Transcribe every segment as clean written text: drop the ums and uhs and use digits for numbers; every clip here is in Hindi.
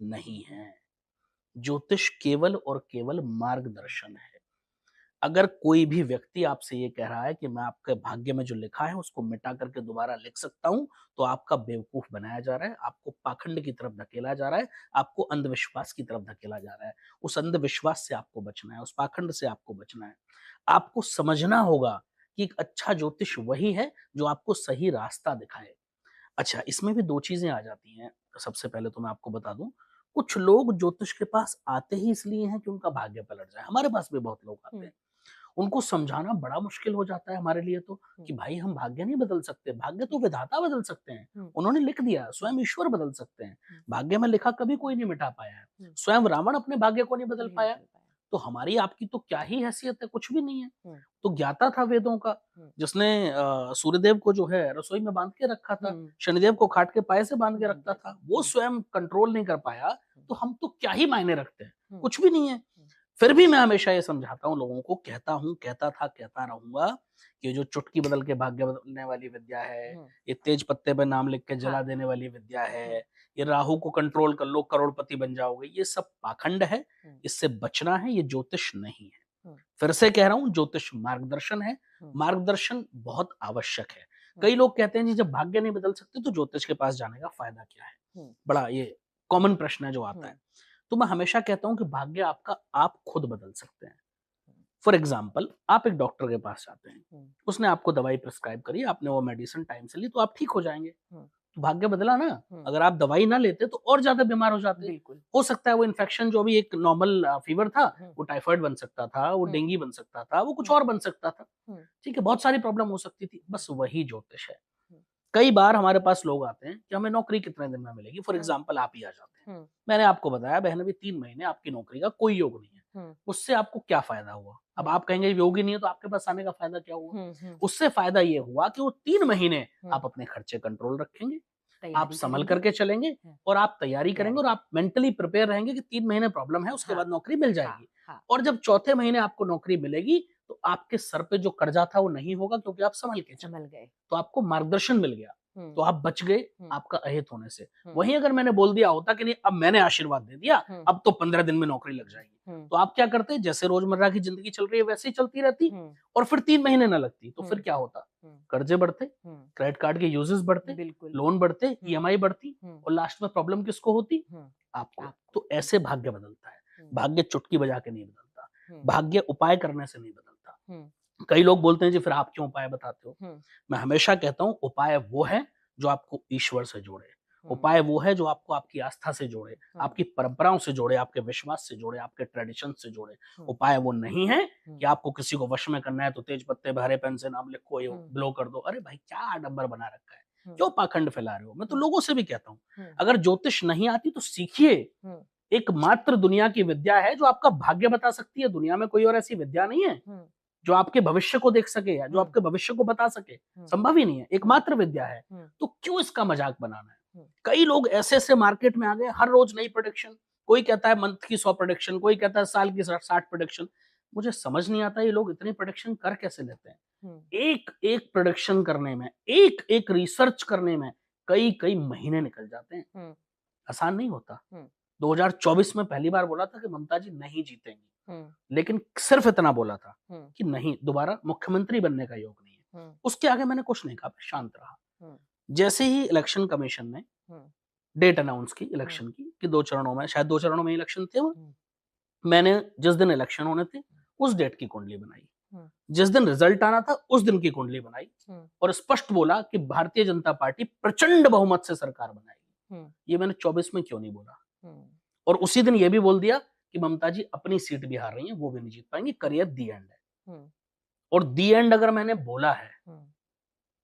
नहीं है। ज्योतिष केवल और केवल मार्गदर्शन है। अगर कोई भी व्यक्ति आपसे ये कह रहा है कि मैं आपके भाग्य में जो लिखा है उसको मिटा करके दोबारा लिख सकता हूँ, तो आपका बेवकूफ बनाया जा रहा है, आपको पाखंड की तरफ धकेला जा रहा है, आपको अंधविश्वास की तरफ धकेला जा रहा है। उस अंधविश्वास से आपको बचना है, उस पाखंड से आपको बचना है। आपको समझना होगा कि एक अच्छा ज्योतिष वही है जो आपको सही रास्ता दिखाए। अच्छा, इसमें भी 2 चीज़ें आ जाती हैं। सबसे पहले तो मैं आपको बता दूँ, कुछ लोग ज्योतिष के पास आते ही इसलिए हैं कि उनका भाग्य पलट जाए। हमारे पास भी बहुत लोग आते हुँ, हैं। उनको समझाना बड़ा मुश्किल हो जाता है हमारे लिए तो, हुँ, कि भाई हम भाग्य नहीं बदल सकते, भाग्य तो हुँ, विधाता बदल सकते हैं। हुँ, उन्होंने लिख दिया, हुँ, स्वयं ईश्वर बदल सकते हैं। हुँ, भाग्य में लिखा कभी कोई नहीं मिटा पाया है। हुँ, स्वयं रावण अपने भाग्य को नहीं बदल नहीं पाया। बदल पाया। तो हमारी आपकी तो क्या ही हैसियत है, कुछ भी नहीं है। हुँ, तो ज्ञाता था वेदों का, हुँ, जिसने सूर्यदेव को जो है रसोई में बांध के रखा था, हुँ, शनिदेव को खाट के पाए से बांध के बाँध रखता दिया था। था, वो हुँ, स्वयं कंट्रोल नहीं कर पाया, हुँ, तो हम तो क्या ही मायने रखते हैं, हुँ, कुछ भी नहीं है। हुँ, फिर भी मैं हमेशा ये समझाता हूँ लोगों को, कहता हूँ, कहता था, कहता रहूँगा कि जो चुटकी बदल के भाग्य बदलने वाली विद्या है, हुँ, ये तेज पत्ते पे नाम लिख के जला हाँ, देने वाली विद्या हुँ, है, ये राहु को कंट्रोल कर लो, करोड़पति बन जाओगे, ये सब पाखंड है, हुँ, इससे बचना है, ये ज्योतिष नहीं है। हुँ, फिर से कह रहा हूँ, ज्योतिष मार्गदर्शन है, हुँ, मार्गदर्शन बहुत आवश्यक है। हुँ, कई लोग कहते हैं जी जब भाग्य नहीं बदल सकते तो ज्योतिष के पास जाने का फ़ायदा क्या है? हुँ, बड़ा ये कॉमन प्रश्न है जो आता है। हुँ, तो मैं हमेशा कहता हूँ कि भाग्य आपका आप खुद बदल सकते हैं। हुँ, फॉर एग्ज़ाम्पल आप एक डॉक्टर के पास जाते हैं, हुँ, उसने आपको दवाई प्रिस्क्राइब करी, आपने वो मेडिसिन टाइम से ली तो आप ठीक हो जाएँगे। हुँ, तो भाग्य बदला ना, हुँ, अगर आप दवाई ना लेते तो और ज़्यादा बीमार हो जाते। बिल्कुल। हो सकता है वो इन्फेक्शन जो अभी एक नॉर्मल फ़ीवर था, हुँ, वो टाइफाइड बन सकता था, वो हुँ, डेंगू बन सकता था, वो कुछ हुँ, और बन सकता था। हुँ, ठीक है, बहुत सारी प्रॉब्लम हो सकती थी। हुँ, बस वही ज्योतिष है। हुँ, कई बार हमारे पास लोग आते हैं कि हमें नौकरी कितने दिन में मिलेगी? फॉर हुँ, एग्ज़ाम्पल आप ही आ जाते हैं। हुँ, मैंने आपको बताया बहन अभी 3 महीने आपकी नौकरी का कोई योग नहीं है। हुँ, उससे आपको क्या फ़ायदा हुआ? अब हुँ, आप कहेंगे योग ही नहीं है तो आपके पास आने का फ़ायदा क्या हुआ? हुँ, हुँ, उससे फ़ायदा ये हुआ कि वो 3 महीने हुँ, आप अपने खर्चे कंट्रोल रखेंगे, आप तैयारी सँभल करेंगे। करके चलेंगे हाँ, और आप तैयारी करेंगे तैयारी और कर आप मेंटली प्रिपेयर रहेंगे कि 3 महीने प्रॉब्लम है, उसके हाँ, बाद नौकरी मिल हाँ, जाएगी। हाँ, और जब चौथे महीने आपको नौकरी मिलेगी, तो आपके सर पे जो कर्जा था वो नहीं होगा क्योंकि आप सँभल के चले। संभल गए। तो आपको मार्गदर्शन मिल गया, हुँ, तो आप बच गए हुँ, आपका अहित होने से। हुँ, वहीं अगर मैंने बोल दिया होता कि नहीं अब मैंने आशीर्वाद दे दिया, हुँ, अब तो 15 दिन में नौकरी लग जाएगी। हुँ, तो आप क्या करते? जैसे रोज़मर्रा की ज़िंदगी चल रही है वैसे ही चलती रहती हुँ, और फिर 3 महीने ना लगती, तो फिर हुँ, क्या होता? हुँ, कर्ज़े बढ़ते, हुँ, क्रेडिट कार्ड के यूज़ेज़ बढ़ते, बिल्कुल। लोन बढ़ते, हुँ, ईएमआई बढ़ती हुँ, और लास्ट में प्रॉब्लम किसको होती? हुँ, आपको। आपको तो ऐसे बिल्कुल। भाग्य बदलता है। हुँ, भाग्य चुटकी बजा के नहीं बदलता, हुँ, भाग्य उपाय करने से नहीं बदलता। हुँ, कई लोग बोलते हैं जी फिर आप क्यों उपाय बताते हो? हुँ, मैं हमेशा कहता हूँ उपाय वो है जो आपको ईश्वर से जोड़े। हुँ, उपाय वो है जो आपको आपकी आस्था से जोड़े, हुँ, आपकी परंपराओं से जोड़े, आपके विश्वास से जोड़े, आपके ट्रेडिशन से जोड़े। हुँ, उपाय वो नहीं है हुँ, कि आपको किसी को वश में करना है तो तेज पत्ते पे हरे पेन से नाम लिखो, ये हुँ, ब्लो कर दो। अरे भाई क्या आडंबर बना रखा है? हुँ, क्यों पाखंड फैला रहे हो? मैं तो हुँ, लोगों से भी कहता हूँ, हुँ, अगर ज्योतिष नहीं आती तो सीखिए। हुँ, एकमात्र दुनिया की विद्या है जो आपका भाग्य बता सकती है। दुनिया में कोई और ऐसी विद्या नहीं है। हुँ, जो आपके भविष्य को देख सके या जो हुँ, आपके भविष्य को बता सके, हुँ, संभव ही नहीं है, हुँ, एकमात्र विद्या है। हुँ, तो क्यों इसका मज़ाक बनाना है? हुँ, कई लोग ऐसे-ऐसे मार्केट में आ गए, हर रोज़ नई प्रेडिक्शन, कोई कहता है मंथ की 100 प्रेडिक्शन, कोई कहता है साल की 60 प्रेडिक्शन। मुझे समझ नहीं आता ये लोग इतनी प्रेडिक्शन कर कैसे लेते हैं? हुँ, एक-एक प्रेडिक्शन करने में, एक-एक रिसर्च करने में कई-कई महीने निकल जाते हैं, हुँ, आसान नहीं होता। हुँ, 2024 में पहली बार बोला था कि ममता जी नहीं जीतेंगी, हुँ, लेकिन सिर्फ इतना बोला था हुँ, कि नहीं, दोबारा मुख्यमंत्री बनने का योग नहीं है। हुँ, उसके आगे मैंने कुछ नहीं कहा, मैं शांत रहा। हुँ, जैसे ही इलेक्शन कमीशन ने हुँ, डेट अनाउंस की हुँ, इलेक्शन की कि 2 चरणों में, शायद 2 चरणों में इलेक्शन थे वो, हुँ, मैंने जिस दिन इलेक्शन होने थे, उस डेट की कुंडली बनाई। हुँ, जिस दिन रिजल्ट आना था, उस दिन की कुंडली बनाई हुँ, और स्पष्ट बोला कि भारतीय जनता पार्टी प्रचंड बहुमत से सरकार बनाएगी। हुँ, ये मैंने 24 में क्यों नहीं बोला? हुँ, और उसी दिन ये भी बोल दिया कि ममता जी अपनी सीट भी हार रही हैं, वो भी नहीं जीत पाएँगी, करियर दी एंड है। हुँ, और दी एंड अगर मैंने बोला है, हुँ,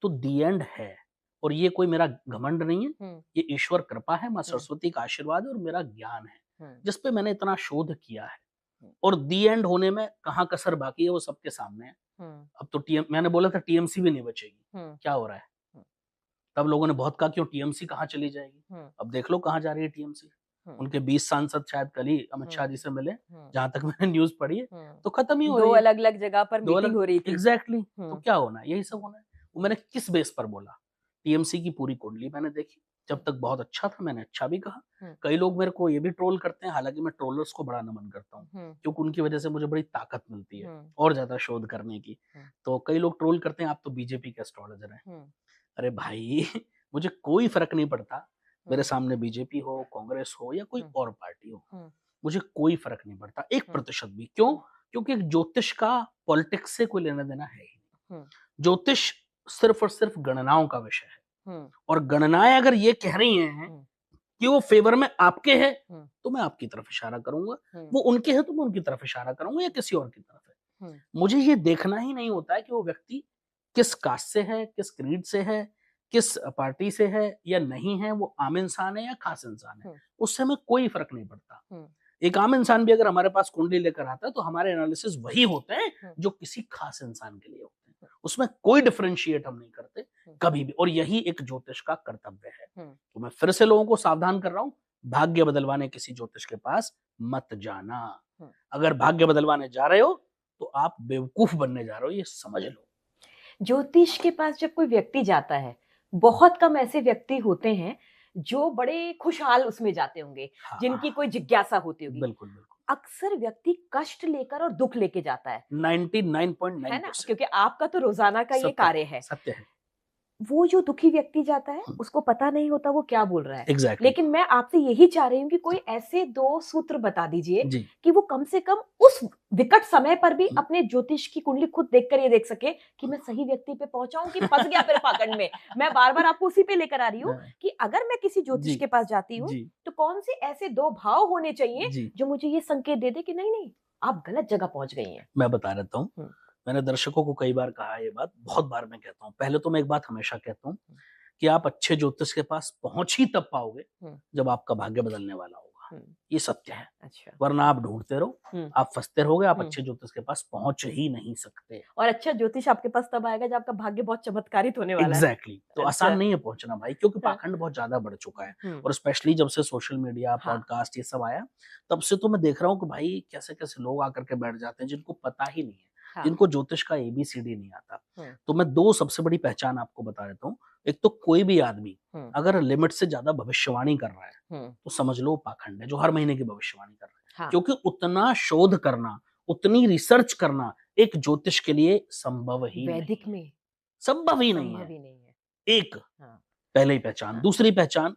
तो दी एंड है और ये कोई मेरा घमंड नहीं है, हुँ, ये ईश्वर कृपा है, माँ हुँ, सरस्वती का आशीर्वाद है और मेरा ज्ञान है, हुँ, जिस पे मैंने इतना शोध किया है। हुँ, और दी एंड होने में कहाँ कसर बाकी है वो सबके सामने है। हुँ, अब तो मैंने बोला था टीएमसी भी नहीं बचेगी, हुँ, क्या हो रहा है? हुँ, तब लोगों ने बहुत कहा क्यों टीएमसी कहाँ चली जाएगी? हुँ, अब देख लो कहाँ जा रही है टीएमसी। हुँ, उनके 20 सांसद शायद कल ही अमित हुँ, शाह जी से मिले, हुँ, जहाँ तक मैंने न्यूज़ पढ़ी है, हुँ। तो खत्म ही हो 2 रही है। अलग-अलग जगह पर 2 मीटिंग अलग हो रही थी। एग्ज़ैक्टली तो हुँ, क्या होना है? यही सब होना है। वो हुँ, मैंने किस बेस पर बोला? टीएमसी की पूरी कुंडली मैंने देखी, जब तक बहुत अच्छा था मैंने अच्छा भी कहा। कई लोग मेरे को ये भी ट्रोल करते हैं, हालाँकि मैं ट्रोलर्स को बड़ा नमन करता हूँ, क्योंकि उनकी वजह से मुझे बड़ी ताकत मिलती है और ज़्यादा शोध करने की। तो कई लोग ट्रोल करते हैं, आप तो बीजेपी के एस्ट्रोलॉजर हैं। अरे भाई मुझे कोई फ़र्क नहीं पड़ता, मेरे सामने बीजेपी हो, कांग्रेस हो या कोई और पार्टी हो, मुझे कोई फ़र्क नहीं पड़ता, 1% भी। क्यों? क्योंकि एक ज्योतिष का पॉलिटिक्स से कोई लेना-देना है ही नहीं। ज्योतिष सिर्फ़ और सिर्फ़ गणनाओं का विषय है और गणनाएँ अगर ये कह रही हैं कि वो फ़ेवर में आपके है, तो मैं आपकी तरफ इशारा करूँगा, वो उनके है तो मैं उनकी तरफ इशारा करूँगा या किसी और की तरफ है। मुझे ये देखना ही नहीं होता है कि वो व्यक्ति किस कास्ट से है, किस क्रीड से है, किस पार्टी से है या नहीं है, वो आम इंसान है या खास इंसान है, उससे हमें कोई फ़र्क नहीं पड़ता। एक आम इंसान भी अगर हमारे पास कुंडली लेकर आता है, तो हमारे एनालिसिस वही होते हैं जो किसी खास इंसान के लिए होते हैं। उसमें कोई डिफरेंशिएट हम नहीं करते कभी भी, और यही एक ज्योतिष का कर्तव्य है। तो मैं फिर से लोगों को सावधान कर रहा हूँ, भाग्य बदलवाने किसी ज्योतिष के पास मत जाना। अगर भाग्य बदलवाने जा रहे हो तो आप बेवकूफ बनने जा रहे हो, ये समझ लो। ज्योतिष के पास जब कोई व्यक्ति जाता है, बहुत कम ऐसे व्यक्ति होते हैं जो बड़े खुशहाल उसमें जाते होंगे, जिनकी कोई जिज्ञासा होती होगी। बिल्कुल, बिल्कुल। अक्सर व्यक्ति कष्ट लेकर और दुख लेके जाता है 99.9%, है ना? क्योंकि आपका तो रोजाना का ये कार्य है। सत्य है। वो जो दुखी व्यक्ति जाता है, उसको पता नहीं होता वो क्या बोल रहा है। Exactly. लेकिन मैं आपसे यही चाह रही हूँ कि कोई ऐसे 2 सूत्र बता दीजिए कि वो कम से कम उस विकट समय पर भी अपने ज्योतिष की कुंडली खुद देखकर ये देख सके कि मैं सही व्यक्ति पे पहुंचा हूं कि फंस गया फिर पाखंड में। मैं बार-बार आपको उसी पे लेकर आ रही हूँ कि अगर मैं किसी ज्योतिष के पास जाती हूँ, तो कौन से ऐसे 2 भाव होने चाहिए जो मुझे ये संकेत दे दे कि नहीं, आप गलत जगह पहुंच गई हैं। मैं बता देता हूँ। मैंने दर्शकों को कई बार कहा ये बात, बहुत बार मैं कहता हूँ। पहले तो मैं एक बात हमेशा कहता हूँ कि आप अच्छे ज्योतिष के पास पहुंच ही तब पाओगे जब आपका भाग्य बदलने वाला होगा। ये सत्य है। अच्छा। वरना आप ढूंढते रहो, आप फंसते रहोगे, आप अच्छे ज्योतिष के पास पहुंच ही नहीं सकते। और अच्छा ज्योतिष आपके पास तब आएगा जब आपका भाग्य बहुत चमत्कारित होने वाला है। एग्जैक्टली। तो आसान नहीं है पहुंचना भाई, क्योंकि पाखंड बहुत ज्यादा बढ़ चुका है। और स्पेशली जब से सोशल मीडिया, पॉडकास्ट ये सब आया, तब से तो मैं देख रहा हूँ कि भाई कैसे कैसे लोग आकर के बैठ जाते हैं जिनको पता ही नहीं है, जिनको ज्योतिष का ABCD नहीं आता। तो मैं 2 सबसे बड़ी पहचान आपको बता देता हूँ। एक तो कोई भी आदमी अगर लिमिट से ज्यादा भविष्यवाणी कर रहा है तो समझ लो पाखंड है, जो हर महीने की भविष्यवाणी कर रहा है। क्योंकि उतना शोध करना, उतनी रिसर्च करना एक ज्योतिष के लिए संभव ही वैदिक में संभव ही नहीं है। एक पहले ही पहचान। दूसरी पहचान,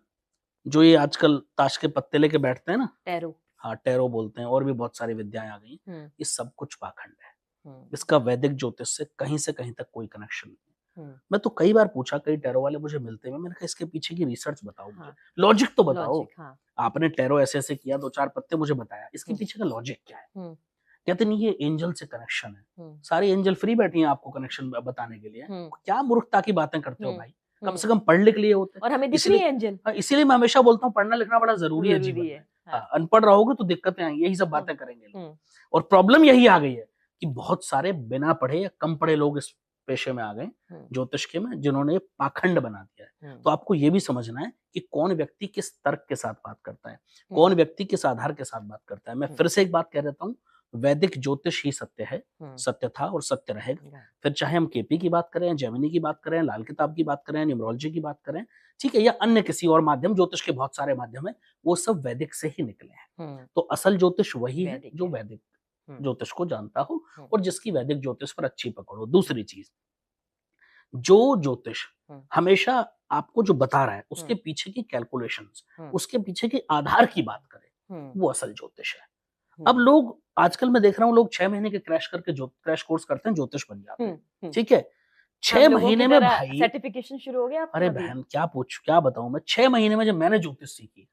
जो ये आजकल ताश के पत्ते लेके बैठते हैं ना, टैरो। हाँ, टैरो बोलते हैं, और भी बहुत सारी विद्याएं आ गई। ये सब कुछ पाखंड है। इसका वैदिक ज्योतिष से कहीं तक कोई कनेक्शन नहीं है। मैं तो कई बार पूछा, कई टैरो वाले मुझे मिलते हैं, मैंने कहा इसके पीछे की रिसर्च बताओ मुझे, लॉजिक तो बताओ। आपने टैरो ऐसे ऐसे किया, 2-4 पत्ते मुझे बताया, इसके पीछे का लॉजिक क्या है? कहते नहीं, ये एंजल से कनेक्शन है। सारी एंजल फ्री बैठी हैं आपको कनेक्शन बताने के लिए। क्या मूर्खता की बातें करते हो भाई? कम से कम पढ़ लिख लिए होते। और हमें दिख रही है एंजल। इसीलिए मैं हमेशा बोलता हूँ पढ़ना लिखना बड़ा जरूरी है जीवन में। अनपढ़ रहोगे तो दिक्कतें आएंगी, यही सब बातें करेंगे। और प्रॉब्लम यही आ गई है कि बहुत सारे बिना पढ़े या कम पढ़े लोग इस पेशे में आ गए, ज्योतिष के में, जिन्होंने पाखंड बना दिया है। तो आपको ये भी समझना है कि कौन व्यक्ति किस तर्क के साथ बात करता है, कौन व्यक्ति किस आधार के साथ बात करता है। मैं फिर से एक बात कह देता हूँ, वैदिक ज्योतिष ही सत्य है, सत्य था और सत्य रहेगा। फिर चाहे हम केपी की बात करें, जेमिनी की बात करें, लाल किताब की बात करें, न्यूमरोलॉजी की बात करें, ठीक है, या अन्य किसी और माध्यम, ज्योतिष के बहुत सारे माध्यम है, वो सब वैदिक से ही निकले हैं। तो असल ज्योतिष वही है जो वैदिक ज्योतिष को जानता हो और जिसकी वैदिक ज्योतिष पर अच्छी पकड़ हो। दूसरी चीज, जो ज्योतिष हमेशा आपको जो बता रहा है उसके पीछे की कैलकुलेशंस, उसके पीछे के आधार की बात करे, वो असल ज्योतिष है। अब लोग आजकल मैं देख रहा हूँ, लोग 6 महीने के क्रैश कोर्स करते हैं, ज्योतिष बन जाते हैं। ठीक है, 6 महीने में भाई सर्टिफिकेशन शुरू हो गया। अरे बहन क्या बताऊं मैं, 6 महीने में जब मैंने ज्योतिष सीखी,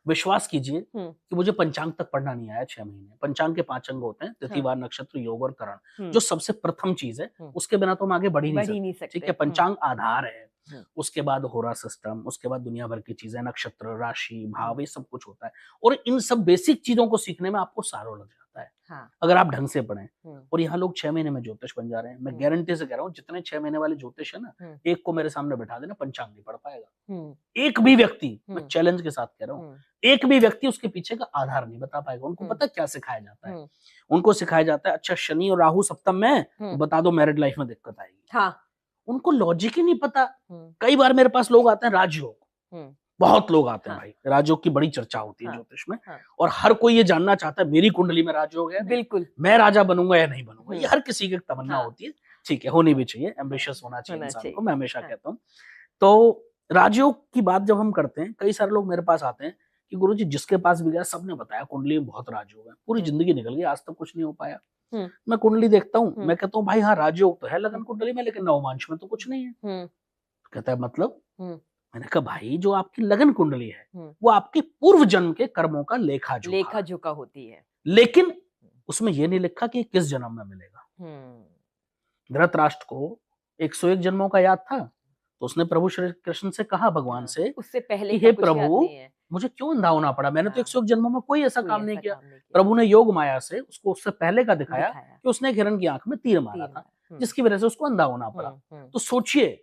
विश्वास कीजिए कि मुझे पंचांग तक पढ़ना नहीं आया 6 महीने। पंचांग के 5 अंग होते हैं, तिथि, वार, नक्षत्र, योग और करण, जो सबसे प्रथम चीज है, उसके बिना तो हम आगे बढ़ ही नहीं सकते। ठीक है, पंचांग आधार है। उसके बाद होरा सिस्टम, उसके बाद दुनिया भर की चीजें, नक्षत्र, राशि, भाव, ये सब कुछ होता है। और इन सब बेसिक चीजों को सीखने में आपको सालों लग जाता है, अगर आप ढंग से पढ़ें। और यहाँ लोग 6 महीने में ज्योतिष बन जा रहे हैं। मैं गारंटी से कह रहा हूँ, जितने 6 महीने वाले ज्योतिष है ना, एक को मेरे सामने बैठा देना, पंचांग नहीं पढ़ पाएगा। एक भी व्यक्ति, मैं चैलेंज के साथ कह रहा हूँ, एक भी व्यक्ति उसके पीछे का आधार नहीं बता पाएगा। उनको पता क्या सिखाया जाता है? उनको सिखाया जाता है, अच्छा शनि और राहु सप्तम में, बता दो मैरिड लाइफ में दिक्कत आएगी। उनको लॉजिक ही नहीं पता। कई बार मेरे पास लोग आते हैं राजयोग, बहुत लोग आते हैं हाँ। भाई, राजयोग की बड़ी चर्चा होती है हाँ, ज्योतिष में। हाँ। और हर कोई ये जानना चाहता है मेरी कुंडली में राजयोग है, बिल्कुल। मैं राजा बनूंगा या नहीं बनूंगा। ये हुँ। हर किसी की तमन्ना हाँ। होती है। ठीक है, होनी भी हाँ, चाहिए, हाँ, एम्बिशियस होना चाहिए होना इंसान को, चाहिए। मैं हमेशा हाँ। कहता हूँ। तो राजयोग की बात जब हम करते हैं, कई सारे लोग मेरे पास आते हैं कि गुरुजी जिसके पास भी गया सबने बताया कुंडली में बहुत राजयोग है, पूरी हुँ। जिंदगी निकल गई, आज तक कुछ नहीं हो पाया। हुँ। मैं कुंडली देखता हूँ, हुँ। मैं कहता हूँ भाई हाँ राजयोग तो है लगन हुँ। कुंडली में, लेकिन नवमांश में तो कुछ नहीं है। हुँ। कहता है मतलब? हुँ। मैंने कहा भाई जो आपकी लगन कुंडली है हुँ। वो आपके पूर्व जन्म के कर्मों का लेखा जोखा है। लेखा-जोखा होती है। लेकिन उसमें ये नहीं लिखा कि किस जन्म में मिलेगा। हुँ। धृतराष्ट्र को 101 जन्मों का याद था, तो उसने प्रभु श्री कृष्ण से कहा भगवान हाँ, से उससे पहले कि का हे कुछ याद प्रभु नहीं है। मुझे क्यों अंधा होना पड़ा, मैंने तो हाँ, 101 जन्मों में कोई ऐसा कोई काम नहीं ऐसा किया। काम नहीं किया। प्रभु ने योग माया से उसको उससे पहले का दिखाया दिखाया। कि उसने एक हिरण की आंख में तीर मारा तीर था, मारा। हुँ। जिसकी वजह से उसको अंधा होना पड़ा। हुँ। हुँ। तो सोचिए,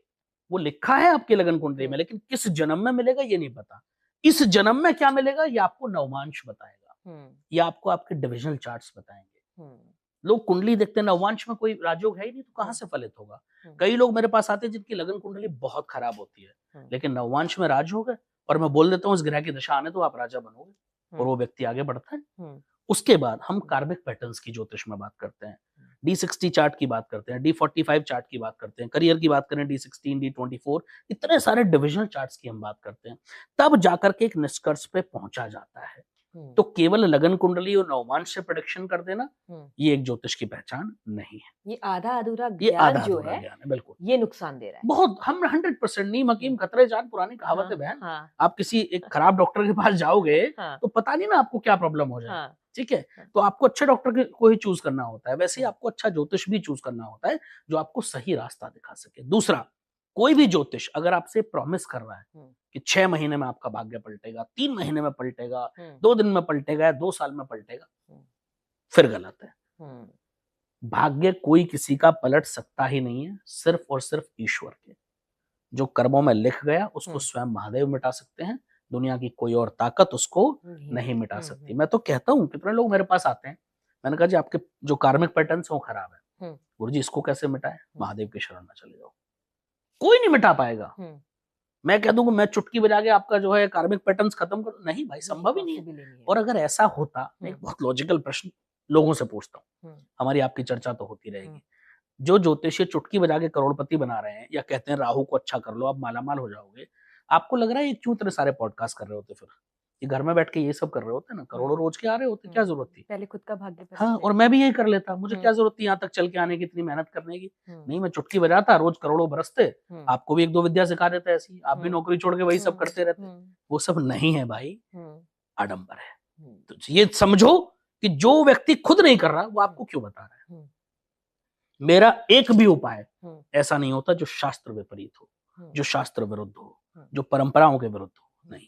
वो लिखा है आपकी लगन कुंडली में, हुँ। लेकिन किस जन्म में मिलेगा ये नहीं पता। इस जन्म में क्या मिलेगा ये आपको नवमांश बताएगा, हुँ। या आपको आपके डिविजनल चार्ट्स बताएंगे। हुँ। लोग कुंडली देखते हैं, नवमांश में कोई राजयोग है ही नहीं, तो कहाँ हुँ। से फलित होगा। हुँ। कई लोग मेरे पास आते हैं जिनकी लगन कुंडली बहुत खराब होती है, हुँ। लेकिन नवमांश में राजयोग है, और मैं बोल देता हूँ इस ग्रह की दशा आने तो आप राजा बनोगे, और हुँ। वो व्यक्ति आगे बढ़ता है। हुँ। उसके बाद हम कार्मिक पैटर्न्स की ज्योतिष में बात करते हैं, D60 चार्ट की बात करते हैं, D45 चार्ट की बात करते हैं, करियर की बात करें D16, D24, इतने सारे डिविजनल चार्ट्स की हम बात करते हैं। तब जाकर के एक निष्कर्ष पे पहुंचा जाता है। हुँ। तो केवल लगन कुंडली और नवमांश से प्रेडिक्शन कर देना हुँ। ये एक ज्योतिष की पहचान नहीं है। ये आधा-अधूरा ये ज्ञान आधा जो अधूरा है, ज्ञान है, बिल्कुल। ये नुकसान दे रहा है। बहुत हम 100% नीम हुँ। हकीम खतरे जान, पुरानी कहावत हाँ, है बहन। हाँ, आप किसी एक खराब डॉक्टर के पास जाओगे हाँ, तो पता नहीं ना आपको क्या प्रॉब्लम हो जाए। हाँ, ठीक है, हाँ। तो आपको अच्छे डॉक्टर को ही चूज करना होता है, वैसे ही हुँ। आपको अच्छा ज्योतिष भी चूज करना होता है जो आपको सही रास्ता दिखा सके। दूसरा, कोई भी ज्योतिष अगर आपसे प्रॉमिस कर रहा है हुँ। कि 6 महीने में आपका भाग्य पलटेगा, 3 महीने में पलटेगा, हुँ। 2 दिन में पलटेगा या 2 साल में पलटेगा, हुँ। फिर गलत है। हुँ। भाग्य कोई किसी का पलट सकता ही नहीं है, सिर्फ और सिर्फ ईश्वर के। जो कर्मों में लिख गया उसको हुँ। स्वयं महादेव मिटा सकते हैं, दुनिया की कोई और ताकत उसको नहीं नहीं मिटा। मिटा हुँ। सकती। हुँ। मैं तो कहता हूँ कितने लोग मेरे पास आते हैं, मैंने कहा जी आपके जो कार्मिक पैटर्न्स हैं वो खराब है, हुँ। गुरुजी इसको कैसे मिटाएं? हुँ। महादेव की शरण में चले जाओ, कोई नहीं मिटा पाएगा। हुँ। मैं कह दूंगा मैं चुटकी बजा के आपका जो है कार्मिक पैटर्न्स खत्म कर, नहीं भाई, नहीं, संभव ही नहीं है। पॉसिबल ही नहीं है। और अगर ऐसा होता, मैं एक हुँ। बहुत लॉजिकल प्रश्न लोगों से पूछता हूँ, हुँ। हमारी आपकी चर्चा तो होती हुँ। रहेगी। जो ज्योतिषी चुटकी बजा के करोड़पति बना रहे हैं या कहते हैं राहु को अच्छा कर लो आप मालामाल हो जाओगे, आपको लग रहा है ये क्यों इतने सारे पॉडकास्ट कर रहे होते? फिर ये घर में बैठ के ये सब कर रहे होते ना, हुँ। करोड़ों रोज के आ रहे होते, हुँ। क्या जरूरत थी? पहले खुद का भाग्य हाँ, परीक्षण और मैं किया। भी यही कर लेता, मुझे हुँ। क्या जरूरत थी यहाँ तक चल के आने की, इतनी मेहनत करने की। हुँ। नहीं, मैं चुटकी बजाता, रोज करोड़ों बरसते, हुँ। आपको भी एक दो विद्या सिखा देता ऐसी, आप भी हुँ। नौकरी छोड़ के वही सब हुँ। करते रहते। हुँ। वो सब नहीं है भाई, हुँ। आडंबर है। हुँ। तो ये समझो कि जो व्यक्ति खुद नहीं कर रहा वो हुँ। आपको क्यों बता रहा है। हुँ। मेरा एक भी उपाय हुँ। ऐसा नहीं होता जो शास्त्र विपरीत हो, हुँ। जो शास्त्र विरुद्ध हो, हुँ। जो परंपराओं के विरुद्ध हो, हुँ। नहीं।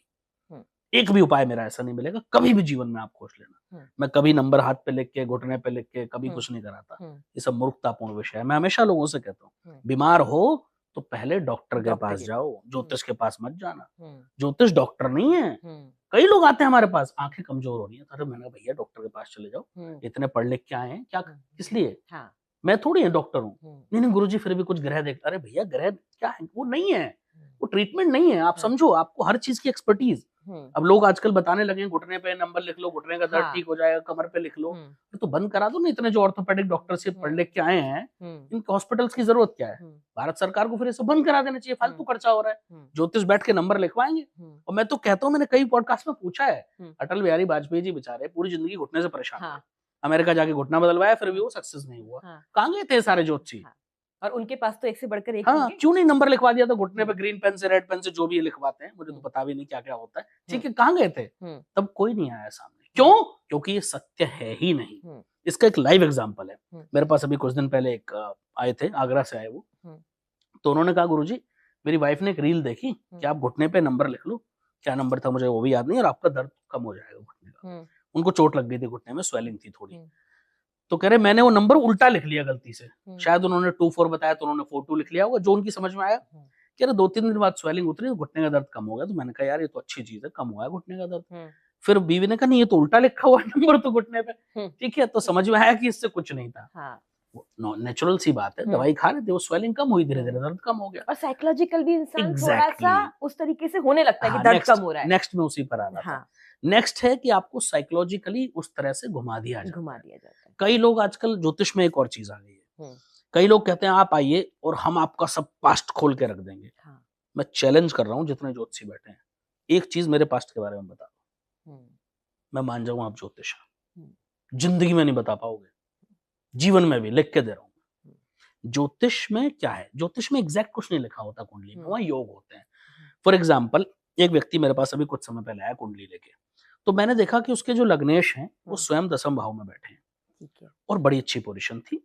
हुँ। एक भी उपाय मेरा ऐसा नहीं मिलेगा, कभी भी जीवन में आप खोज लेना। हुँ। मैं कभी नंबर हाथ पे लिख के, घुटने पे लिख के कभी हुँ। कुछ नहीं कराता। हुँ। ये सब मूर्खतापूर्ण विषय है। मैं हमेशा लोगों से कहता हूँ, हुँ। बीमार हो तो पहले डॉक्टर के डॉक्टर पास के जाओ, हुँ। ज्योतिष के पास मत जाना। हुँ। ज्योतिष डॉक्टर नहीं है। हुँ। कई लोग आते हैं हमारे पास, आंखें कमजोर हो रही हैं, अरे मैंने कहा भैया डॉक्टर के पास चले जाओ, हुँ। इतने पढ़ लिख के आए हैं, क्या हुँ। किस लिए? हाँ। मैं थोड़ी है डॉक्टर हूँ। हुँ। नहीं नहीं गुरुजी फिर भी कुछ ग्रह देख, अरे भैया ग्रह क्या है, वो नहीं है, हुँ। वो ट्रीटमेंट नहीं है। आप हाँ। समझो, आपको हर चीज की एक्सपर्टीज। हुँ। अब लोग आजकल बताने लगे हैं घुटने पे नंबर लिख लो, घुटने का दर्द हाँ। ठीक हो जाएगा, कमर पे लिख लो। हुँ। तो बंद करा दो ना, इतने जो ऑर्थोपेडिक डॉक्टर से पढ़ हुँ। लिख के आए हैं, हुँ। इनके हॉस्पिटल्स की जरूरत क्या है? हुँ। भारत सरकार को फिर ये सब बंद करा देना चाहिए, फालतू हुँ। खर्चा हो रहा है। हुँ। ज्योतिष बैठ के नंबर लिखवाएंगे। हुँ। और मैं तो कहता हूँ, मैंने कई पॉडकास्ट में पूछा है, हुँ। अटल बिहारी वाजपेयी जी बेचारे पूरी जिंदगी घुटने से परेशान थे, हाँ। अमेरिका जाके घुटना बदलवाया, फिर भी हाँ। वो सक्सेस नहीं हुआ। हाँ। कहाँ गए थे सारे ज्योतिषी? हाँ। और उनके पास तो एक से बढ़कर एक हाँ, होंगे। क्यों नहीं नंबर लिखवा दिया था घुटने पे, हुँ। ग्रीन पेन से, रेड पेन से, जो भी ये लिखवाते हैं, मुझे तो हुँ। पता भी नहीं क्या-क्या होता है। हुँ। ठीक है, कहाँ गए थे? हुँ। तब कोई नहीं आया सामने। हुँ। क्यों? क्योंकि ये सत्य है ही नहीं। हुँ। इसका एक लाइव एग्जांपल है। हुँ। मेरे पास अभी कुछ दिन पहले एक आए थे, आगरा से आए वो। हुँ। तो उन्होंने कहा गुरुजी मेरी वाइफ ने एक रील देखी हुँ। कि आप घुटने पे नंबर लिख लो। क्या नंबर था मुझे वो भी याद नहीं, और आपका दर्द कम हो जाएगा घुटने का। हुँ। उनको चोट लग गई थी घुटने में, स्वेलिंग थी थोड़ी। हुँ। तो कह रहे मैंने वो नंबर उल्टा लिख लिया गलती से। हुँ। शायद उन्होंने 24 बताया तो उन्होंने 42 लिख लिया होगा, जो उनकी समझ में आया। हुँ। कह रहे 2-3 दिन बाद स्वेलिंग उतरी, घुटने का दर्द कम हो गया। तो मैंने कहा यार ये तो अच्छी चीज़ है, कम हुआ है घुटने का दर्द। हुँ। फिर बीवी ने कहा नहीं ये तो उल्टा लिखा हुआ है नंबर तो घुटने पे। हुँ। ठीक है, तो समझ में आया कि इससे कुछ नहीं था। हाँ। नेचुरल सी बात है, दवाई खा रहे थे, वो स्वेलिंग कम हुई, धीरे-धीरे दर्द कम हो गया। और साइकोलॉजिकल भी इंसान एग्ज़ैक्टली। थोड़ा-सा उस तरीके से होने लगता है कि हाँ, दर्द नेक्स्ट कम हो रहा है। नेक्स्ट मैं उसी पर आ रहा था। हाँ, नेक्स्ट है कि आपको साइकोलॉजिकली उस तरह से घुमा दिया घुमा जाता है। दिया जाता है। कई लोग आजकल ज्योतिष में एक और चीज़ आ गई है। हुँ, कई लोग कहते हैं आप आइए और हम आपका सब पास्ट खोल के रख देंगे। हाँ, मैं चैलेंज कर रहा हूँ जितने ज्योतिषी बैठे हैं, एक चीज़ मेरे पास्ट के बारे में बता दो, हुँ, मैं मान जाऊँ आप ज्योतिष हैं। हुँ, ज़िंदगी में नहीं बता पाओगे, जीवन में भी लिख के दे रहा हूँ। हुँ, ज्योतिष में क्या है? ज्योतिष में एग्ज़ैक्ट कुछ नहीं लिखा होता कुंडली में, हुँ, वहाँ योग होते हैं। हुँ, फॉर एग्ज़ाम्पल एक व्यक्ति मेरे पास अभी कुछ समय पहले आया कुंडली लेके, तो मैंने देखा कि उसके जो लग्नेश हैं, वो हुँ, स्वयं दसम भाव में बैठे हैं ठीक है। और बड़ी अच्छी पोज़ीशन थी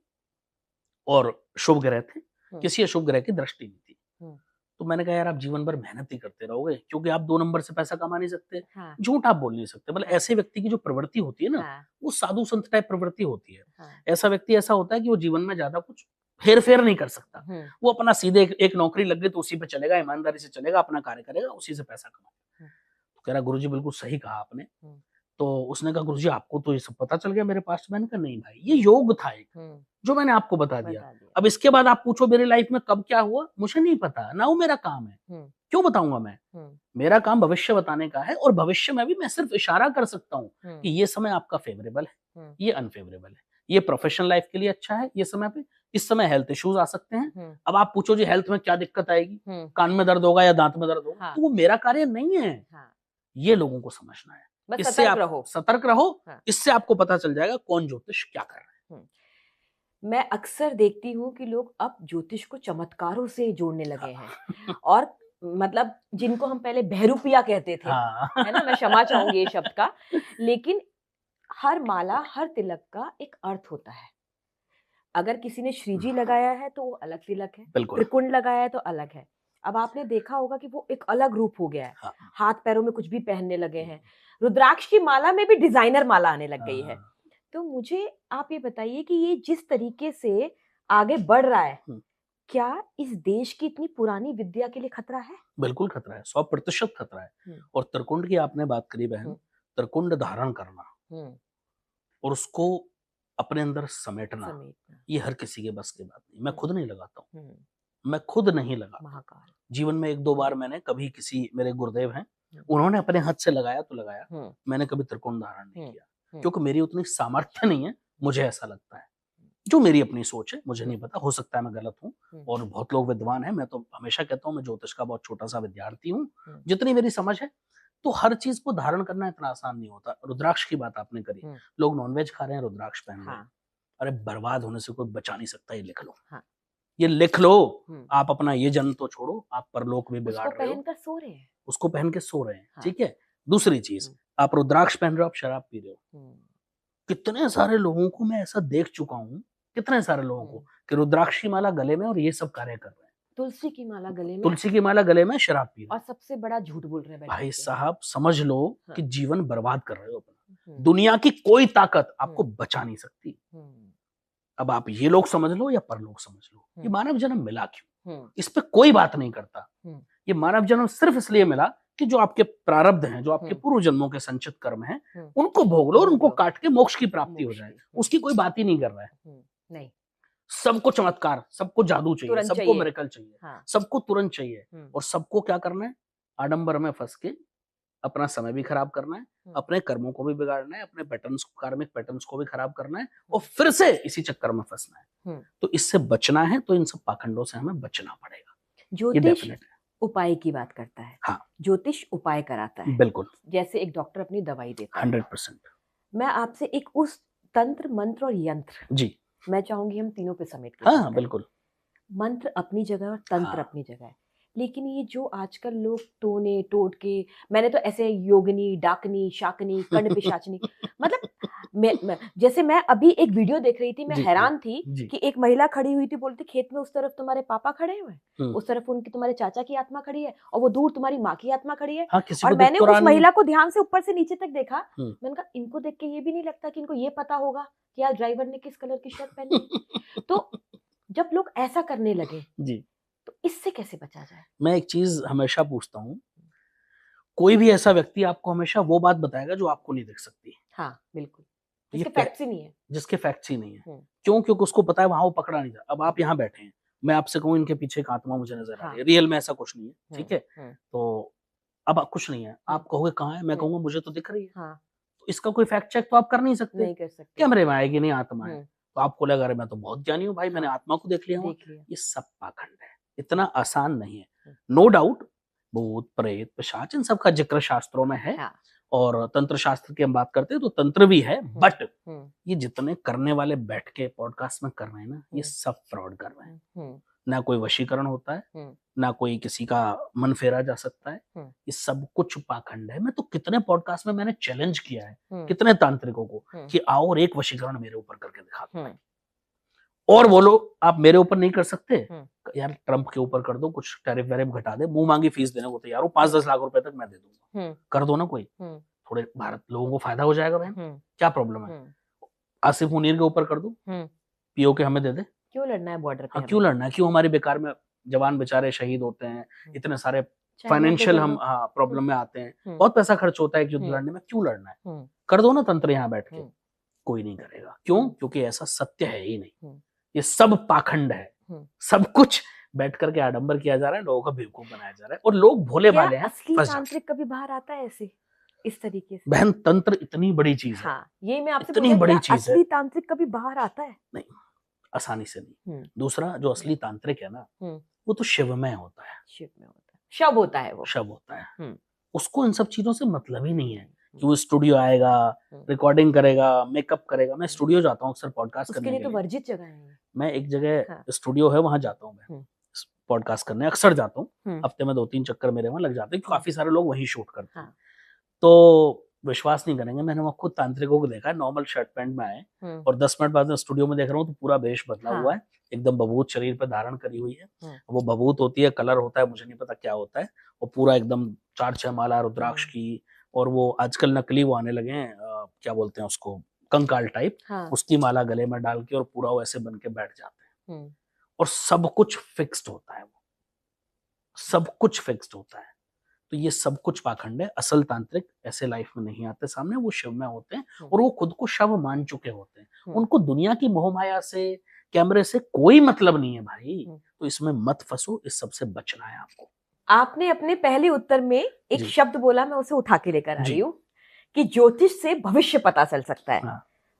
और शुभ ग्रह थे, हुँ, किसी अशुभ ग्रह की दृष्टि नहीं थी। हुँ, तो मैंने कहा यार आप जीवन भर मेहनत ही करते रहोगे क्योंकि आप 2 नंबर से पैसा कमा नहीं सकते, हाँ, झूठ आप बोल नहीं सकते। मतलब हाँ, ऐसे व्यक्ति की जो प्रवृत्ति होती है ना, हाँ, वो साधु संत टाइप प्रवृत्ति होती है। हाँ, ऐसा व्यक्ति ऐसा होता है कि वो जीवन में ज़्यादा कुछ हेर-फेर नहीं कर सकता। हुँ, वो अपना सीधे एक नौकरी लग गई तो उसी पे चलेगा, ईमानदारी से चलेगा, अपना कार्य करेगा, उसी से पैसा कमाएगा। हुँ, तो कह रहा गुरुजी बिल्कुल सही कहा आपने। हुँ, तो उसने कहा गुरुजी आपको तो ये सब पता चल गया मेरे पास्ट। मैंने कहा नहीं भाई, ये हुँ, योग था एक, हुँ, जो मैंने आपको बता दिया। बता दिया। अब इसके बाद आप पूछो मेरी लाइफ में कब क्या हुआ, मुझे नहीं पता, ना वो मेरा काम है। हुँ, क्यों बताऊँगा मैं? हुँ, मेरा काम भविष्य बताने का है और भविष्य में भी मैं सिर्फ़ इशारा कर सकता हूँ हुँ, कि ये समय आपका फ़ेवरेबल है, हुँ, ये अनफ़ेवरेबल है। ये प्रोफ़ेशनल लाइफ़ के लिए अच्छा है, ये समय पे, इस समय हेल्थ इश्यूज़ आ सकते हैं। हुँ, अब आप पूछो जी हेल्थ में क्या दिक्कत आएगी? हुँ, कान में दर्द होगा या दाँत में दर्द होगा? हाँ, तो वो मेरा कार्य नहीं है। हाँ, ये लोगों को समझना है। बस इससे सतर्क आप रहो। सतर्क रहो, हाँ, इससे आपको पता चल जाएगा कौन ज्योतिष क्या कर रहा है। हुँ। मैं अक्सर देखती हूँ कि लोग अब ज्योतिष को चमत्कारों से जोड़ने लगे हैं हाँ। और मतलब जिनको हम पहले बहरूपिया कहते थे, हाँ। है ना? मैं क्षमा चाहूँगी ये शब्द का, लेकिन हर माला, हर तिलक का एक अर्थ होता है। अगर किसी ने श्रीजी लगाया है तो वो अलग तिलक है, बिल्कुल। त्रिकुंड लगाया है तो अलग है। अब आपने देखा होगा कि वो एक अलग रूप हो गया है। हाँ। हाथ-पैरों में कुछ भी पहनने लगे हैं। रुद्राक्ष की माला में भी डिज़ाइनर माला आने लग गई है। हाँ। तो मुझे आप ये बताइए कि ये जिस तरीके से आगे बढ़ रहा है, हुँ। क्या इस देश की इतनी पुरानी विद्या के लिए खतरा है? बिल्कुल खतरा है, 100% खतरा है। हुँ, और त्रिकुंड की आपने बात करी बहन, हुँ, त्रिकुंड धारण करना हुँ, और उसको अपने अंदर समेटना, समेटना। ये हर किसी के बस की बात नहीं। मैं हुँ, खुद नहीं लगाता हूँ, हुँ, मैं खुद नहीं लगाता हूँ। महाकाल। जीवन में 1-2 बार मैंने कभी किसी मेरे गुरुदेव हैं, हुँ, उन्होंने अपने हाथ से लगाया तो लगाया, हुँ, मैंने कभी त्रिकुंड धारण नहीं हुँ, किया। हुँ, क्योंकि मेरी उतनी सामर्थ्य नहीं है, हुँ, मुझे ऐसा लगता है। जो मेरी अपनी सोच है, मुझे हुँ, नहीं पता, हो सकता है मैं गलत हूँ हुँ, और बहुत लोग विद्वान हैं, मैं तो हमेशा कहता हूँ मैं ज्योतिष का बहुत छोटा-सा विद्यार्थी हूँ। हुँ, जितनी मेरी समझ है, तो हर चीज़ को धारण करना इतना आसान नहीं होता। रुद्राक्ष की बात आपने करी, हुँ, लोग नॉन-वेज खा रहे हैं, रुद्राक्ष पहन रहे हैं। हाँ, अरे बर्बाद होने से कोई बचा नहीं सकता, ये लिख लो। हाँ, ये लिख लो, हुँ। आप अपना ये जन्म तो छोड़ो, आप परलोक भी उसको बिगाड़ रहे हो, पहनकर सो रहे हैं। उसको पहन के सो रहे हैं, हाँ, ठीक है? दूसरी चीज़, हुँ, आप रुद्राक्ष पहन रहे हो, आप शराब पी रहे हो। हुँ, कितने सारे लोगों को मैं ऐसा देख चुका हूँ, कितने सारे लोगों को हुँ। कि रुद्राक्ष की माला गले में और ये सब कार्य कर रहे हैं। तुलसी की माला गले में तुलसी की माला गले में, शराब पी रहे और हैं। सबसे बड़ा झूठ बोल रहे हैं बैठ भाई करके। साहब समझ लो हाँ, कि जीवन बर्बाद कर रहे हो अपना। हुँ, दुनिया की कोई ताकत हुँ, आपको बचा नहीं सकती। हुँ, अब आप ये लोग समझ लो या परलोक समझ लो, ये हुँ, मानव जन्म मिला क्यों? हुँ, इस पे कोई बात नहीं करता। हुँ, ये मानव जन्म सिर्फ इसलिए मिला कि जो आपके प्रारब्ध हैं, जो आपके हुँ, पूर्व जन्मों के संचित कर्म हैं, हुँ, उनको भोग लो और भोग उनको लो, काट के मोक्ष की प्राप्ति हो मोक्ष जाए। की। हुँ, उसकी कोई बात ही नहीं कर रहा है। हुँ, नहीं, सबको चमत्कार, सबको जादू चाहिए, तुरंत सबको चाहिए। मिरेकल चाहिए, हाँ, सबको तुरंत चाहिए हुँ, और सबको क्या करना है? आडंबर में फँस के अपना समय भी खराब करना है, हुँ, अपने कर्मों को भी बिगाड़ना है, अपने पैटर्न्स कार्मिक पैटर्न्स को भी खराब करना है और हुँ, फिर से इसी चक्कर में फँसना है। हुँ। तो इससे बचना है तो इन सब पाखंडों से हमें बचना पड़ेगा। ये ज्योतिष डेफ़िनेट है। उपाय की बात करता है। हाँ, ज्योतिष उपाय कराता है। बिल्कुल, जैसे एक डॉक्टर अपनी दवाई देता है। 100%। मैं आपसे एक उस तंत्र, मंत्र और यंत्र, जी। मैं चाहूँगी हम तीनों पे समेट के हाँ, बात हाँ, करें। बिल्कुल। मंत्र अपनी जगह और तंत्र हाँ। अपनी जगह है। लेकिन ये जो आजकल लोग टोने, टोटके, मैंने तो ऐसे योगिनी, डाकनी, शाकनी, कंड पिशाचनी, मतलब मैं जैसे मैं अभी एक वीडियो देख रही थी, मैं जी, जी, हैरान थी जी। कि एक महिला खड़ी हुई थी, बोलती खेत में उस तरफ तुम्हारे पापा खड़े हुए हैं, हुँ। उस तरफ उनकी तुम्हारे चाचा की आत्मा खड़ी है और वो दूर तुम्हारी माँ की आत्मा खड़ी है। हाँ, किसी और को दिख मैंने तो रहा उस नहीं है। महिला को ध्यान से ऊपर से नीचे तक देखा। हुँ। मैंने कहा इनको देख के ये भी नहीं लगता कि इनको ये पता होगा कि आज ड्राइवर ने किस कलर की शर्ट पहनी है। तो जब लोग ऐसा करने लगे, जी, तो इससे कैसे बचा जाए? मैं एक चीज़ हमेशा पूछता हूँ, कोई भी ऐसा व्यक्ति आपको हमेशा वो बात बताएगा जो आपको नहीं दिख सकती। हाँ, बिल्कुल। जिसके फैक्ट्स ही नहीं है, जिसके फैक्ट्स ही नहीं है। क्यों? क्योंकि उसको पता है वहां वो पकड़ा नहीं जा। अब आप यहाँ बैठे हैं, मैं आपसे कहूँ इनके पीछे एक आत्मा मुझे नजर आ रही है, रियल में ऐसा कुछ नहीं है, ठीक है? तो अब कुछ नहीं है, आप कहोगे कहाँ है, मैं कहूंगा मुझे तो दिख रही है। तो इसका कोई फैक्ट चेक तो आप कर नहीं सकते, नहीं कर सकते। कैमरे में आएगी नहीं आत्मा है, तो आपको लगा अरे मैं तो बहुत ज्ञानी हूँ भाई, मैंने आत्मा को देख लिया। ये सब पाखंड है, इतना आसान नहीं है। नो डाउट भूत प्रेत पिशाच इन सब का जिक्र शास्त्रों में है, और तंत्र शास्त्र की हम बात करते हैं तो तंत्र भी है, बट ये जितने करने वाले बैठ के पॉडकास्ट में कर रहे हैं ना, ये सब फ्रॉड कर रहे हैं। ना कोई वशीकरण होता है, ना कोई किसी का मन फेरा जा सकता है, ये सब कुछ पाखंड है। मैं तो कितने पॉडकास्ट में मैंने चैलेंज किया है कितने तांत्रिकों को कि आओ और एक वशीकरण मेरे ऊपर करके दिखा दो, और बोलो आप मेरे ऊपर नहीं कर सकते यार, ट्रंप के ऊपर कर दो, कुछ टैरिफ वैरिफ घटा दे, मुंह मांगी फीस देने को तैयार हूं, 5-10 लाख रुपए तक मैं दे दूंगा, कर दो ना कोई, थोड़े भारत लोगों को फायदा हो जाएगा बहन, क्या प्रॉब्लम है? आसिफ मुनीर के ऊपर कर दो, पीओ के हमें दे दे, क्यों लड़ना है बॉर्डर पे? क्यों लड़ना है? क्यों हमारे बेकार में जवान बेचारे शहीद होते हैं, इतने सारे फाइनेंशियल हम प्रॉब्लम में आते हैं, बहुत पैसा खर्च होता है एक युद्ध लड़ने में, क्यों लड़ना है? कर दो ना तंत्र यहाँ बैठ के, कोई नहीं करेगा। क्यों? क्योंकि ऐसा सत्य है ही नहीं, ये सब पाखंड है, सब कुछ बैठ करके आडंबर किया जा रहा है, लोगों का बेवकूफ बनाया जा रहा है, और लोग भोले भाले हैं। असली तांत्रिक कभी बाहर आता है ऐसे इस तरीके से? बहन तंत्र इतनी बड़ी चीज है, हाँ, ये मैं आपसे इतनी बड़ी चीज है, असली तांत्रिक कभी बाहर आता है? नहीं, आसानी से नहीं। दूसरा जो असली तांत्रिक है ना, वो तो शिवमय होता है, शिव में होता है, शव होता है, वो शव होता है, उसको इन सब चीजों से मतलब ही नहीं है कि वो स्टूडियो आएगा, रिकॉर्डिंग करेगा, मेकअप करेगा। मैं स्टूडियो जाता हूँ अक्सर पॉडकास्ट करने के लिए, तो वर्जित जगह है। मैं एक जगह स्टूडियो है वहां जाता हूँ, मैं पॉडकास्ट करने अक्सर जाता हूँ, हफ्ते में 2-3 चक्कर मेरे वहां लग जाते हैं, काफी सारे लोग वहीं शूट करते हैं। तो विश्वास नहीं करेंगे, मैंने वहां खुद तांत्रिकों को देखा है, नॉर्मल शर्ट पैंट में आए, और 10 मिनट बाद में स्टूडियो में देख रहा हूँ तो पूरा वेश बदला हुआ है, एकदम बभूत शरीर पे धारण करी हुई है। वो बभूत होती है, कलर होता है, मुझे नहीं पता क्या होता है, वो पूरा एकदम 4-6 माला रुद्राक्ष की, और वो आजकल नकली वो आने लगे हैं, क्या बोलते हैं उसको, कंकाल टाइप, उसकी माला गले में डाल के, और पूरा वो ऐसे बन के बैठ जाते हैं, और सब कुछ फिक्स्ड होता है, वो सब कुछ फिक्स्ड होता है। तो ये सब कुछ पाखंड है। असल तांत्रिक ऐसे लाइफ में नहीं आते सामने, वो शिव में होते हैं, और वो खुद को शव मान चुके होते हैं, उनको दुनिया की मोहमाया से, कैमरे से कोई मतलब नहीं है भाई। तो इसमें मत फंसो, इस सबसे बचना है आपको। आपने अपने पहले उत्तर में एक शब्द बोला, मैं उसे उठा के लेकर आ रही हूँ, कि ज्योतिष से भविष्य पता चल सकता है।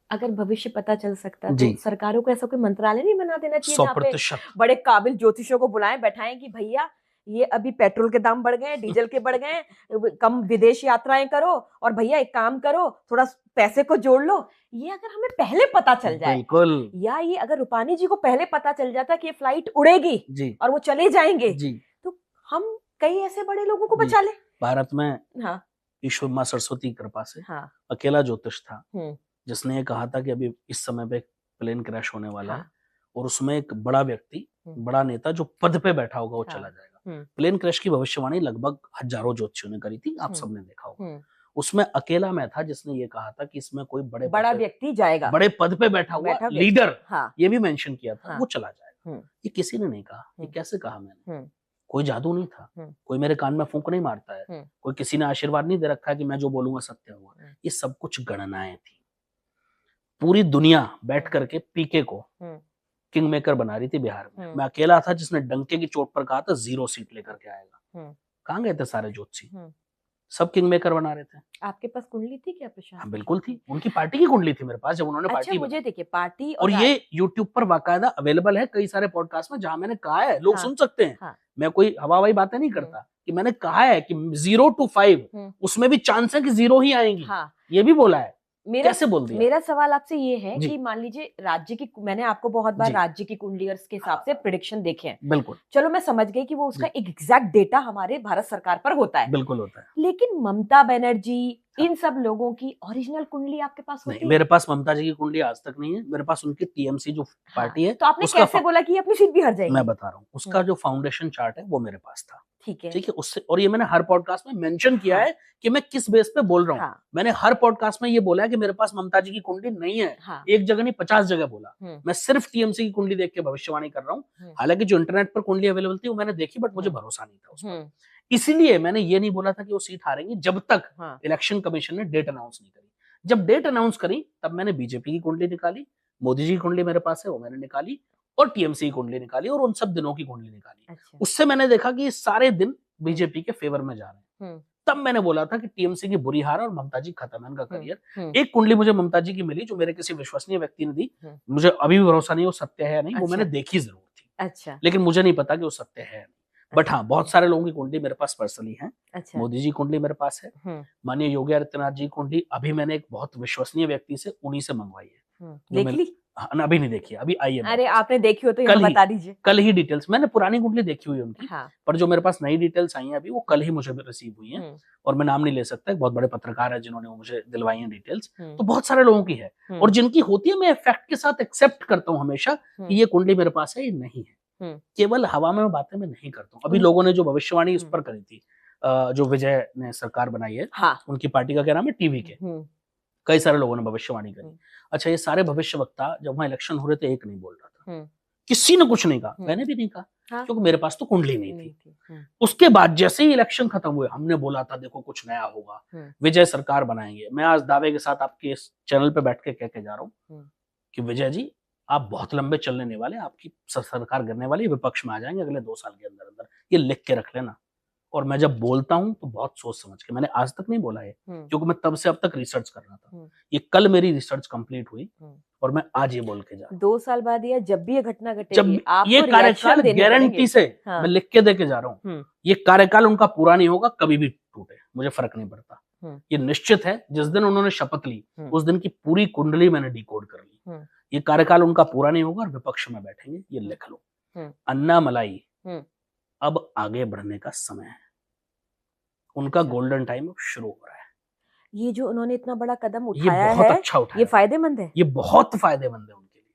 अगर भविष्य पता चल सकता है तो सरकारों को ऐसा कोई मंत्रालय नहीं बना देना चाहिए जहाँ पे बड़े काबिल ज्योतिषों को बुलाएं, बैठाएं कि भैया ये अभी पेट्रोल के दाम बढ़ गए, डीजल के बढ़ गए, कम विदेश यात्राएं करो, और भैया एक काम करो, थोड़ा पैसे को जोड़ लो। ये अगर हमें पहले पता चल जाए, बिल्कुल, या ये अगर रूपानी जी को पहले पता चल जाता कि ये फ्लाइट उड़ेगी और वो चले जाएंगे, तो हम कई ऐसे बड़े लोगों को बचा ले। भारत में ईश्वर माँ सरस्वती की कृपा से अकेला ज्योतिष था जिसने ये कहा था कि अभी इस समय पे प्लेन क्रैश होने वाला है, और उसमें एक बड़ा व्यक्ति, बड़ा नेता जो पद पे बैठा होगा वो चला जाएगा। प्लेन क्रैश की भविष्यवाणी लगभग हजारों ज्योतिषियों ने करी थी, आप सबने देखा होगा। उसमें अकेला मैं था जिसने ये कहा था कि इसमें कोई बड़ा व्यक्ति जाएगा, बड़े पद पे बैठा हुआ लीडर, ये भी मेंशन किया था, वो चला जाएगा। ये किसी ने नहीं कहा, ये कैसे कहा मैंने? कोई जादू नहीं था, कोई मेरे कान में फूंक नहीं मारता है, कोई किसी ने आशीर्वाद नहीं दे रखा है कि मैं जो बोलूंगा सत्य होगा। ये सब कुछ गणनाएं थी। पूरी दुनिया बैठ करके पीके को किंग मेकर बना रही थी बिहार में। मैं अकेला था जिसने डंके की चोट पर कहा था 0 सीट लेकर के आएगा। कहाँ गए थे सारे ज्योतिषी? सब किंग मेकर बना रहे थे। आपके पास कुंडली थी क्या प्रशांत? हाँ बिल्कुल थी, उनकी पार्टी की कुंडली थी मेरे पास जब उन्होंने पार्टी। मुझे देखिए पार्टी, और ये यूट्यूब पर बाकायदा अवेलेबल है कई सारे पॉडकास्ट में, जहां मैंने कहा है, लोग सुन सकते हैं। मैं कोई हवाई बातें नहीं करता, कि मैंने कहा है कि 0 to 5 उसमें भी चांस है कि 0 ही आएंगी, ये भी बोला है। कैसे बोल दिया? मेरा सवाल आपसे ये है कि मान लीजिए राज्य की, मैंने आपको बहुत बार राज्य की कुंडली और इसके हिसाब से प्रेडिक्शन देखे हैं, बिल्कुल, चलो मैं समझ गई कि वो उसका एक एग्जैक्ट डेटा हमारे भारत सरकार पर होता है, बिल्कुल होता है। लेकिन ममता बनर्जी, इन सब लोगों की ओरिजिनल कुंडली आपके पास होती है? मेरे पास ममता जी की कुंडली आज तक नहीं है, मेरे पास उनकी टीएमसी जो पार्टी है। तो आपने कैसे बोला कि अपनी सीट भी हार जाएगी? मैं बता रहा हूँ, उसका जो फाउंडेशन चार्ट है वो मेरे पास था। ठीक है, उससे, और ये मैंने हर पॉडकास्ट में मेंशन किया है कि मैं किस बेस पे बोल रहा हूँ। मैंने हर पॉडकास्ट में ये बोला है कि मेरे पास ममता जी की कुंडली नहीं है। एक जगह नहीं, 50 जगह बोला। मैं सिर्फ टीएमसी की कुंडली देख के भविष्यवाणी कर रहा हूँ। हालांकि जो इंटरनेट पर कुंडली अवेलेबल थी वो मैंने देखी, बट मुझे भरोसा नहीं था उस पर। इसीलिए मैंने ये नहीं बोला था कि वो सीट हारेंगी जब तक इलेक्शन कमीशन ने डेट अनाउंस नहीं करी। जब डेट अनाउंस करी तब मैंने बीजेपी की कुंडली निकाली, मोदी जी की कुंडली मेरे पास है वो मैंने निकाली, और टीएमसी की कुंडली निकाली, और उन सब दिनों की कुंडली निकाली। अच्छा। उससे मैंने देखा कि ये सारे दिन बीजेपी के फेवर में जा रहे हैं। तब मैंने बोला था कि टीएमसी की बुरी हार और ममता जी खत्म है इनका करियर। एक कुंडली मुझे ममता जी की मिली जो मेरे किसी विश्वसनीय व्यक्ति ने दी, मुझे अभी भी भरोसा नहीं वो सत्य है या नहीं, वो मैंने देखी जरूर थी। अच्छा। लेकिन मुझे नहीं पता कि वो सत्य है। बट हाँ, बहुत सारे लोगों की कुंडली मेरे पास पर्सनली है। अच्छा। मोदी जी कुंडली मेरे पास है, माननीय योगी आदित्यनाथ जी कुंडली अभी मैंने एक बहुत विश्वसनीय व्यक्ति से उन्हीं से मंगवाई है। देख ली? हाँ, अभी नहीं देखी, अभी आई है। अरे आपने देखी हो तो यहाँ बता दीजिए। कल ही डिटेल्स, मैंने पुरानी कुंडली देखी हुई है उनकी। हाँ। पर जो मेरे पास नई डिटेल्स आई हैं अभी वो कल ही मुझे रिसीव हुई हैं, और मैं नाम नहीं ले सकता, एक बहुत बड़े पत्रकार है जिन्होंने मुझे दिलवाई हैं डिटेल्स। तो बहुत सारे लोगों की है, और जिनकी होती है मैं फैक्ट के साथ एक्सेप्ट करता हूँ हमेशा कि ये कुंडली मेरे पास है, ये नहीं है। केवल हवा में बातें मैं नहीं करता हूँ। अभी लोगों ने जो भविष्यवाणी इस पर करी थी, जो विजय ने सरकार बनाई है, उनकी पार्टी का क्या नाम है, टीवी के, कई सारे लोगों ने भविष्यवाणी करी। अच्छा, ये सारे भविष्यवक्ता जब वहां इलेक्शन हो रहे थे एक नहीं बोल रहा था, किसी ने कुछ नहीं कहा, मैंने भी नहीं कहा, क्योंकि मेरे पास तो कुंडली नहीं थी। उसके बाद जैसे ही इलेक्शन खत्म हुए हमने बोला था देखो कुछ नया होगा, विजय सरकार बनाएंगे। मैं आज दावे के साथ आपके इस चैनल पे बैठ के कह के जा रहा हूँ कि विजय जी आप बहुत लंबे चलने वाले, आपकी सरकार गिरने वाली, विपक्ष में आ जाएंगे अगले 2 साल के अंदर अंदर, ये लिख के रख लेना। और मैं जब बोलता हूं तो बहुत सोच समझ के, मैंने आज तक नहीं बोला है क्योंकि मैं तब से अब तक रिसर्च कर रहा था। ये कल मेरी रिसर्च कंप्लीट हुई और मैं आज ये बोल के जा रहा हूं। 2 साल बाद या जब भी ये घटना घटेगी, जब ये कार्यकाल गारंटी से मैं लिख के दे के जा रहा हूँ, ये कार्यकाल उनका पूरा नहीं होगा, कभी भी टूटे मुझे फर्क नहीं पड़ता, ये निश्चित है। जिस दिन उन्होंने शपथ ली उस दिन की पूरी कुंडली मैंने डिकोड कर ली। ये कार्यकाल उनका पूरा नहीं होगा और विपक्ष में बैठेंगे, ये लिख लो। अन्ना मलाई अब आगे बढ़ने का समय है, उनका गोल्डन टाइम अब शुरू हो रहा है। ये जो उन्होंने इतना बड़ा कदम उठाया ये बहुत अच्छा उठाया, ये फायदेमंद है, ये बहुत फायदेमंद है उनके लिए।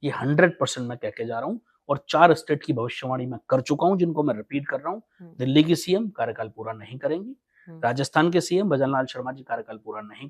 ये 100% मैं कह के जा रहा हूँ, और 4 स्टेट की भविष्यवाणी मैं कर चुका हूं जिनको मैं रिपीट कर रहा हूँ। दिल्ली की सीएम कार्यकाल पूरा नहीं करेंगी, राजस्थान के सीएम भजन लाल शर्मा जी कार्यकाल पूरा नहीं